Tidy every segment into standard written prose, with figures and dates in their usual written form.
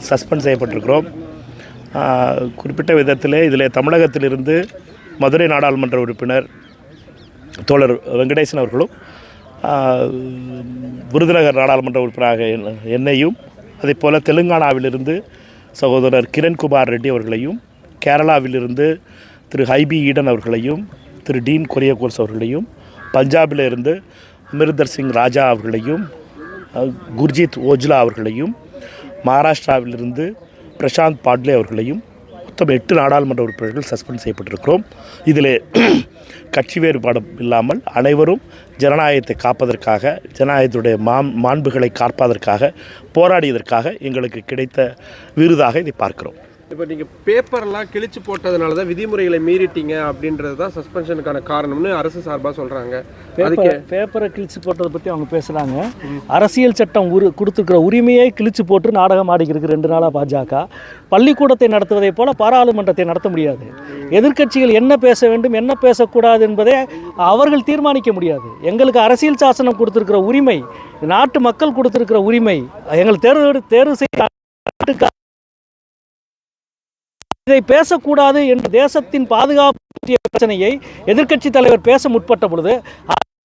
Suspend செய்யப்பட்டிருக்கிறோம். குறிப்பிட்ட விதத்தில் இதில் தமிழகத்திலிருந்து மதுரை நாடாளுமன்ற உறுப்பினர் தோழர் வெங்கடேசன் அவர்களும், விருதுநகர் நாடாளுமன்ற உறுப்பினராக என்னையும், அதே போல் தெலுங்கானாவிலிருந்து சகோதரர் கிரண்குமார் ரெட்டி அவர்களையும், கேரளாவிலிருந்து திரு ஹைபி ஈடன் அவர்களையும், திரு டீன் கொரியகோர்ஸ் அவர்களையும், பஞ்சாபில் இருந்து அமிர்தர் சிங் ராஜா அவர்களையும், குர்ஜித் ஓஜ்லா அவர்களையும், மகாராஷ்டிராவிலிருந்து பிரசாந்த் பாட்லே அவர்களையும் மொத்தம் 8 நாடாளுமன்ற உறுப்பினர்கள் சஸ்பெண்ட் செய்யப்பட்டிருக்கிறோம். இதில் கட்சி வேறுபாடு இல்லாமல் அனைவரும் ஜனநாயகத்தை காப்பதற்காக, ஜனநாயகத்துடைய மாண்புகளை காப்பதற்காக போராடியதற்காக எங்களுக்கு கிடைத்த விருதாக இதை பார்க்கிறோம். இப்போ நீங்கள் பேப்பர்லாம் கிழிச்சு போட்டதுனால தான் விதிமுறைகளை மீறிட்டீங்க அப்படின்றது தான் சஸ்பென்ஷனுக்கான காரணம்னு அரசு சார்பாக சொல்கிறாங்க. பேப்பரை கிழிச்சு போட்டதை பற்றி அவங்க பேசுகிறாங்க. அரசியல் சட்டம் கொடுத்துருக்கிற உரிமையை கிழிச்சு போட்டு நாடகம் ஆடிக்கிறதுக்கு 2 நாளாக பாஜக பள்ளிக்கூடத்தை நடத்துவதை போல பாராளுமன்றத்தை நடத்த முடியாது. எதிர்க்கட்சிகள் என்ன பேச வேண்டும், என்ன பேசக்கூடாது என்பதை அவர்கள் தீர்மானிக்க முடியாது. எங்களுக்கு அரசியல் சாசனம் கொடுத்துருக்கிற உரிமை, நாட்டு மக்கள் கொடுத்துருக்கிற உரிமை, எங்கள் தேர்வு செய்ய இதை பேசக்கூடாது என்று தேசத்தின் பாதுகாப்பு பிரச்சனையை எதிர்க்கட்சி தலைவர் பேச முற்பட்ட பொழுது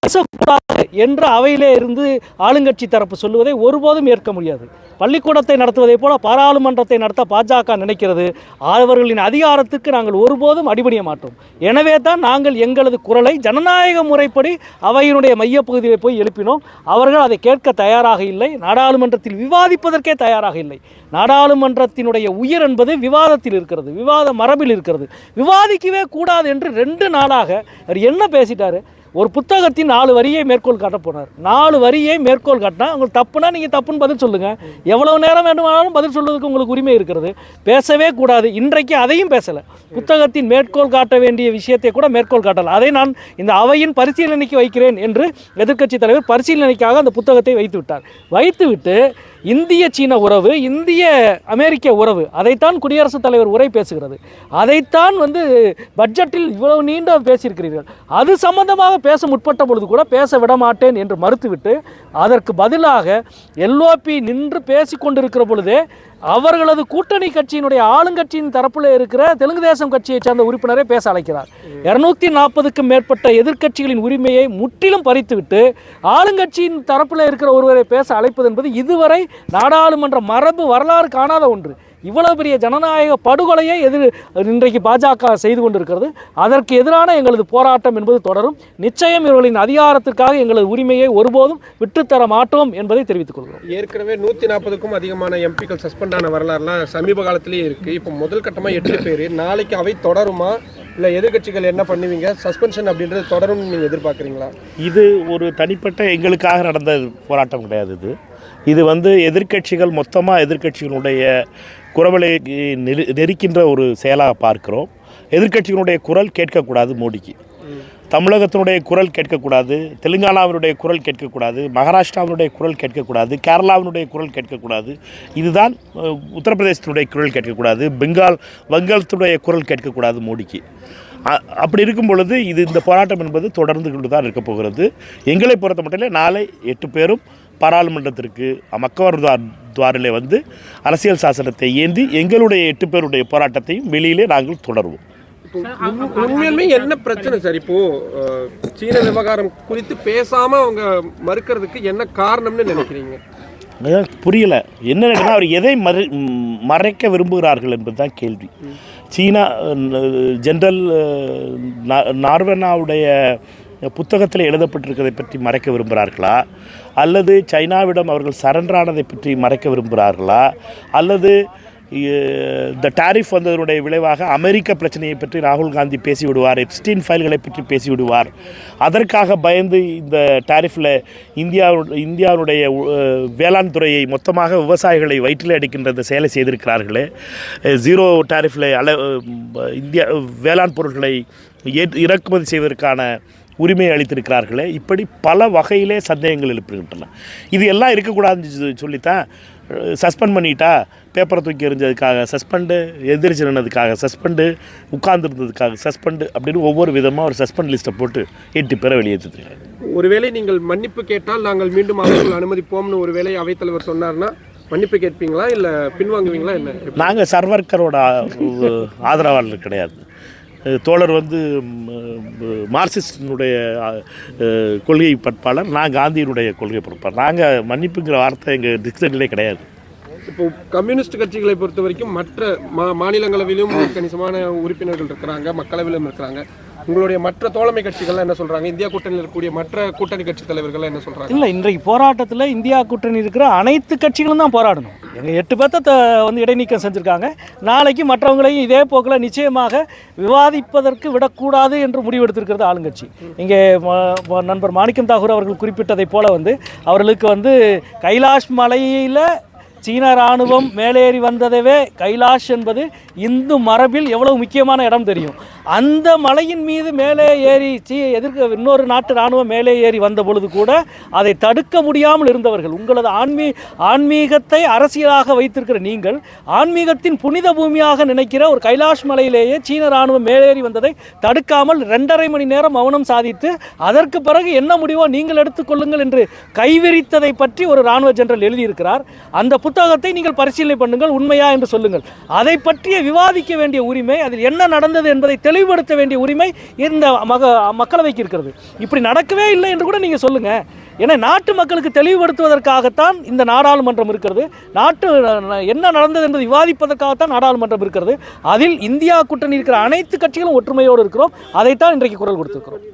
பேசக்கூடாது என்ற அவையிலே இருந்து ஆளுங்கட்சி தரப்பு சொல்லுவதை ஒருபோதும் ஏற்க முடியாது. பள்ளிக்கூடத்தை நடத்துவதை போல பாராளுமன்றத்தை நடத்த பாஜக நினைக்கிறது. அவர்களின் அதிகாரத்துக்கு நாங்கள் ஒருபோதும் அடிபணிய மாட்டோம். எனவே தான் நாங்கள் எங்களது குரலை ஜனநாயக முறைப்படி அவையினுடைய மையப்பகுதியில் போய் எழுப்பினோம். அவர்கள் அதை கேட்க தயாராக இல்லை. நாடாளுமன்றத்தில் விவாதிப்பதற்கே தயாராக இல்லை. நாடாளுமன்றத்தினுடைய உயிர் என்பது விவாதத்தில் இருக்கிறது, விவாத மரபில் இருக்கிறது. விவாதிக்கவே கூடாது என்று 2 நாளாக அவர் என்ன பேசிட்டாரு? ஒரு புத்தகத்தின் 4 வரியை மேற்கோள் காட்ட போனார். 4 வரியை மேற்கோள் காட்டினா உங்களுக்கு தப்புனா நீங்கள் தப்புன்னு பதில் சொல்லுங்கள். எவ்வளவு நேரம் வேண்டுமானாலும் பதில் சொல்வதற்கு உங்களுக்கு உரிமை இருக்கிறது. பேசவே கூடாது. இன்றைக்கு அதையும் பேசலை. புத்தகத்தின் மேற்கோள் காட்ட வேண்டிய விஷயத்தை கூட மேற்கோள் காட்டலை. அதை நான் இந்த அவையின் பரிசீலனைக்கு வைக்கிறேன் என்று எதிர்க்கட்சி தலைவர் பரிசீலனைக்காக அந்த புத்தகத்தை வைத்து விட்டார். வைத்துவிட்டு இந்திய சீன உறவு, இந்திய அமெரிக்க உறவு, அதைத்தான் குடியரசுத் தலைவர் உரை பேசுகிறது. அதைத்தான் பட்ஜெட்டில் இவ்வளவு நீண்ட பேசியிருக்கிறீர்கள். அது சம்பந்தமாக பேச முற்பட்ட பொழுது கூட பேச விடமாட்டேன் என்று மறுத்துவிட்டு அதற்கு பதிலாக எல்ஓபி நின்று பேசி கொண்டிருக்கிற பொழுதே அவர்களது கூட்டணி கட்சியினுடைய ஆளுங்கட்சியின் தரப்பில் இருக்கிற தெலுங்கு தேசம் கட்சியை சேர்ந்த உறுப்பினரை பேச அழைக்கிறார். 240க்கும் மேற்பட்ட எதிர்க்கட்சிகளின் உரிமையை முற்றிலும் பறித்துவிட்டு ஆளுங்கட்சியின் தரப்பில் இருக்கிற ஒருவரை பேச அழைப்பது என்பது இதுவரை நாடாளுமன்ற மரபு வரலாறு காணாத ஒன்று. இவ்வளவு பெரிய ஜனநாயக படுகொலையை இன்றைக்கு பாஜக செய்து கொண்டிருக்கிறது. அதற்கு எதிரான எங்களது போராட்டம் என்பது தொடரும். நிச்சயம் இவர்களின் அதிகாரத்திற்காக எங்களது உரிமையை ஒருபோதும் விட்டுத்தர மாட்டோம் என்பதை தெரிவித்துக் கொள்கிறோம். ஏற்கனவே 140க்கும் அதிகமான எம்பிக்கள் சஸ்பெண்ட் ஆன வரலாறுலாம் சமீப காலத்திலேயே இருக்குது. இப்போ முதல் கட்டமாக 8 பேர். நாளைக்கு அவை தொடருமா, இல்லை எதிர்க்கட்சிகள் என்ன பண்ணுவீங்க? சஸ்பென்ஷன் அப்படின்றது தொடரும்னு நீங்கள் எதிர்பார்க்குறீங்களா? இது ஒரு தனிப்பட்ட எங்களுக்காக நடந்த போராட்டம் கிடையாது. இது எதிர்க்கட்சிகள் மொத்தமாக எதிர்க்கட்சிகளுடைய குரவலை நெருக்கின்ற ஒரு செயலாக பார்க்கிறோம். எதிர்க்கட்சிகளுடைய குரல் கேட்கக்கூடாது. மோடிக்கு தமிழகத்தினுடைய குரல் கேட்கக்கூடாது, தெலுங்கானாவினுடைய குரல் கேட்கக்கூடாது, மகாராஷ்டிராவினுடைய குரல் கேட்கக்கூடாது, கேரளாவினுடைய குரல் கேட்கக்கூடாது. இதுதான் உத்தரப்பிரதேசத்தினுடைய குரல் கேட்கக்கூடாது, வங்காளத்துடைய குரல் கேட்கக்கூடாது மோடிக்கு. அப்படி இருக்கும் பொழுது இந்த போராட்டம் என்பது தொடர்ந்து கொண்டு தான் இருக்க போகிறது. எங்களை பொறுத்த மட்டும் நாளை 8 பேரும் பாராளுமன்றத்திற்கு மக்கவர் துவாரிலே அரசியல் சாசனத்தை ஏந்தி எங்களுடைய 8 பேருடைய போராட்டத்தையும் வெளியிலே நாங்கள் தொடருவோம். உண்மையிலுமே என்ன பிரச்சனை சார்? இப்போ சீன விவகாரம் குறித்து பேசாம அவங்க மறுக்கிறதுக்கு என்ன காரணம்னு நினைக்கிறீங்க? புரியல. என்ன அவர் எதை மறைக்க விரும்புகிறார்கள் என்பதுதான் கேள்வி. சீனா ஜெனரல் நார்வனாவுடைய புத்தகத்தில் எழுதப்பட்டிருக்கிறதை பற்றி மறைக்க விரும்புகிறார்களா, அல்லது சைனாவிடம் அவர்கள் சரண்டரானதை பற்றி மறைக்க விரும்புகிறார்களா, அல்லது இந்த டாரிஃப் வந்ததனுடைய விளைவாக அமெரிக்க பிரச்சனையை பற்றி ராகுல் காந்தி பேசிவிடுவார், எப்ஸ்டீன் ஃபைல்களை பற்றி பேசிவிடுவார், அதற்காக பயந்து இந்த டாரிஃபில் இந்தியாவுடைய வேளாண் துறையை மொத்தமாக விவசாயிகளை வயிற்றில் அடிக்கின்ற இந்த செயலை செய்திருக்கிறார்களே, 0 டாரிஃபில் இந்தியா வேளாண் பொருட்களை இறக்குமதி செய்வதற்கான உரிமையை அளித்திருக்கிறார்களே, இப்படி பல வகையிலே சந்தேகங்கள் எழுப்புகின்றன. இது எல்லாம் இருக்கக்கூடாதுன்னு சொல்லித்தான் சஸ்பெண்ட் பண்ணிட்டா, பேப்பரை தூக்கி எறிஞ்சதுக்காக சஸ்பெண்டு, எதிர்த்து நின்னதுக்காக சஸ்பெண்டு, உட்கார்ந்துருந்ததுக்காக சஸ்பெண்டு அப்படின்னு ஒவ்வொரு விதமாக ஒரு சஸ்பெண்ட் லிஸ்ட்டை போட்டு 8 பேரை வெளியேற்றுறாங்க. ஒருவேளை நீங்கள் மன்னிப்பு கேட்டால் நாங்கள் மீண்டும் அவர்கள் அனுமதிப்போம்னு ஒருவேளை அவைத்தலைவர் சொன்னார்னா மன்னிப்பு கேட்பீங்களா இல்லை பின்வாங்குவீங்களா என்ன? நாங்கள் சர்வர்கரோட ஆதரவாளர் கிடையாது. தோழர் வந்து மார்க்சிஸ்டினுடைய கொள்கை பற்பாளர், நான் காந்தியினுடைய கொள்கை பற்பாளர். நாங்கள் மன்னிப்புங்கிற வார்த்தை எங்கள் டிக்ஷனரியிலே கிடையாது. இப்போ கம்யூனிஸ்ட் கட்சிகளை பொறுத்த வரைக்கும் மற்ற மாநிலங்களவையிலும் கணிசமான உறுப்பினர்கள் இருக்கிறாங்க, மக்களவையிலும் இருக்கிறாங்க. உங்களுடைய மற்ற தோழமை கட்சிகள்லாம் என்ன சொல்றாங்க? இந்தியா கூட்டணியில் இருக்கக்கூடிய மற்ற கூட்டணி கட்சி தலைவர்கள் என்ன சொல்றாங்க? இல்லை, இன்றைக்கு போராட்டத்தில் இந்தியா கூட்டணி இருக்கிற அனைத்து கட்சிகளும் தான் போராடணும். எங்கள் 8 பேர்த்த வந்து இடைநீக்கம் செஞ்சுருக்காங்க. நாளைக்கு மற்றவங்களையும் இதே போக்கில் நிச்சயமாக விவாதிப்பதற்கு விடக்கூடாது என்று முடிவெடுத்திருக்கிறது ஆளுங்கட்சி. இங்கே நண்பர் மாணிக்கம் தாகூர் அவர்கள் குறிப்பிட்டதைப் போல வந்து அவர்களுக்கு வந்து கைலாஷ் மலையில் சீன இராணுவம் மேலேறி வந்ததவே, கைலாஷ் என்பது இந்து மரபில் எவ்வளவு முக்கியமான இடம் தெரியும். அந்த மலையின் மீது மேலே ஏறி எதிர்க்க இன்னொரு நாட்டு இராணுவம் மேலே ஏறி வந்த பொழுது கூட அதை தடுக்க முடியாமல் இருந்தவர்கள். உங்களது ஆன்மீகத்தை அரசியலாக வைத்திருக்கிற நீங்கள் ஆன்மீகத்தின் புனித பூமியாக நினைக்கிற ஒரு கைலாஷ் மலையிலேயே சீன இராணுவம் மேலேறி வந்ததை தடுக்காமல் 2.5 மணி நேரம் மௌனம் சாதித்து அதற்கு பிறகு என்ன முடிவோ நீங்கள் எடுத்துக்கொள்ளுங்கள் என்று கைவிரித்ததை பற்றி ஒரு இராணுவ ஜெனரல் எழுதியிருக்கிறார். அந்த புத்தகத்தை நீங்கள் பரிசீலனை பண்ணுங்கள், உண்மையா என்று சொல்லுங்கள். அதை பற்றிய விவாதிக்க வேண்டிய உரிமை, அதில் என்ன நடந்தது என்பதை தெளிவுபடுத்த வேண்டிய உரிமை இந்த மக்களவைக்கு இருக்கிறது. இப்படி நடக்கவே இல்லை என்று கூட நீங்கள் சொல்லுங்க. ஏன்னா நாட்டு மக்களுக்கு தெளிவுபடுத்துவதற்காகத்தான் இந்த நாடாளுமன்றம் இருக்கிறது. என்ன நடந்தது என்பதை விவாதிப்பதற்காகத்தான் நாடாளுமன்றம் இருக்கிறது. அதில் இந்தியா கூட்டணி இருக்கிற அனைத்து கட்சிகளும் ஒற்றுமையோடு இருக்கிறோம். அதைத்தான் இன்றைக்கு குரல் கொடுத்திருக்கிறோம்.